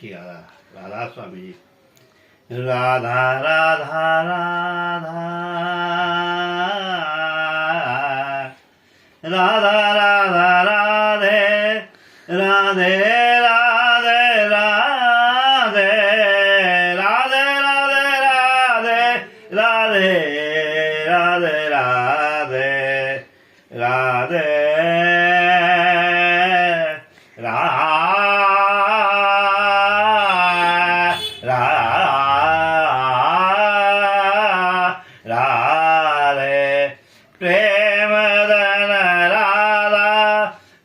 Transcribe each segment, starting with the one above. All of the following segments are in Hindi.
की राधा स्वामी राधा राधा राधा राधा राधा राधे राधे राधे राधे राधे राधे राधे राधे राधे राधे राधे प्रेमदन राधा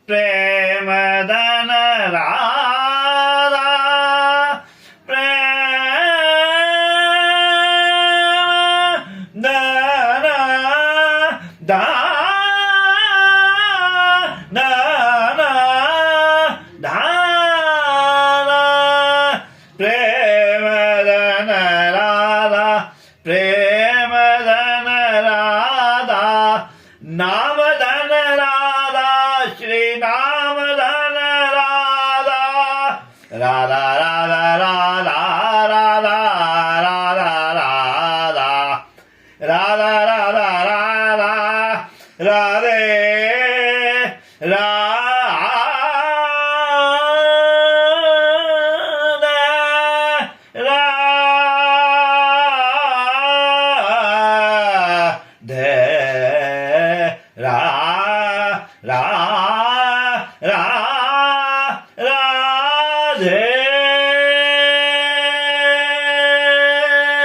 प्रेमदन राधा प्रेमदन प्रेमदन राधा प्रेमदन राधा नामधन राधा श्री नामधन राधा राधा राधा राधा राधा राधा राधा राधा राधा राधा राधे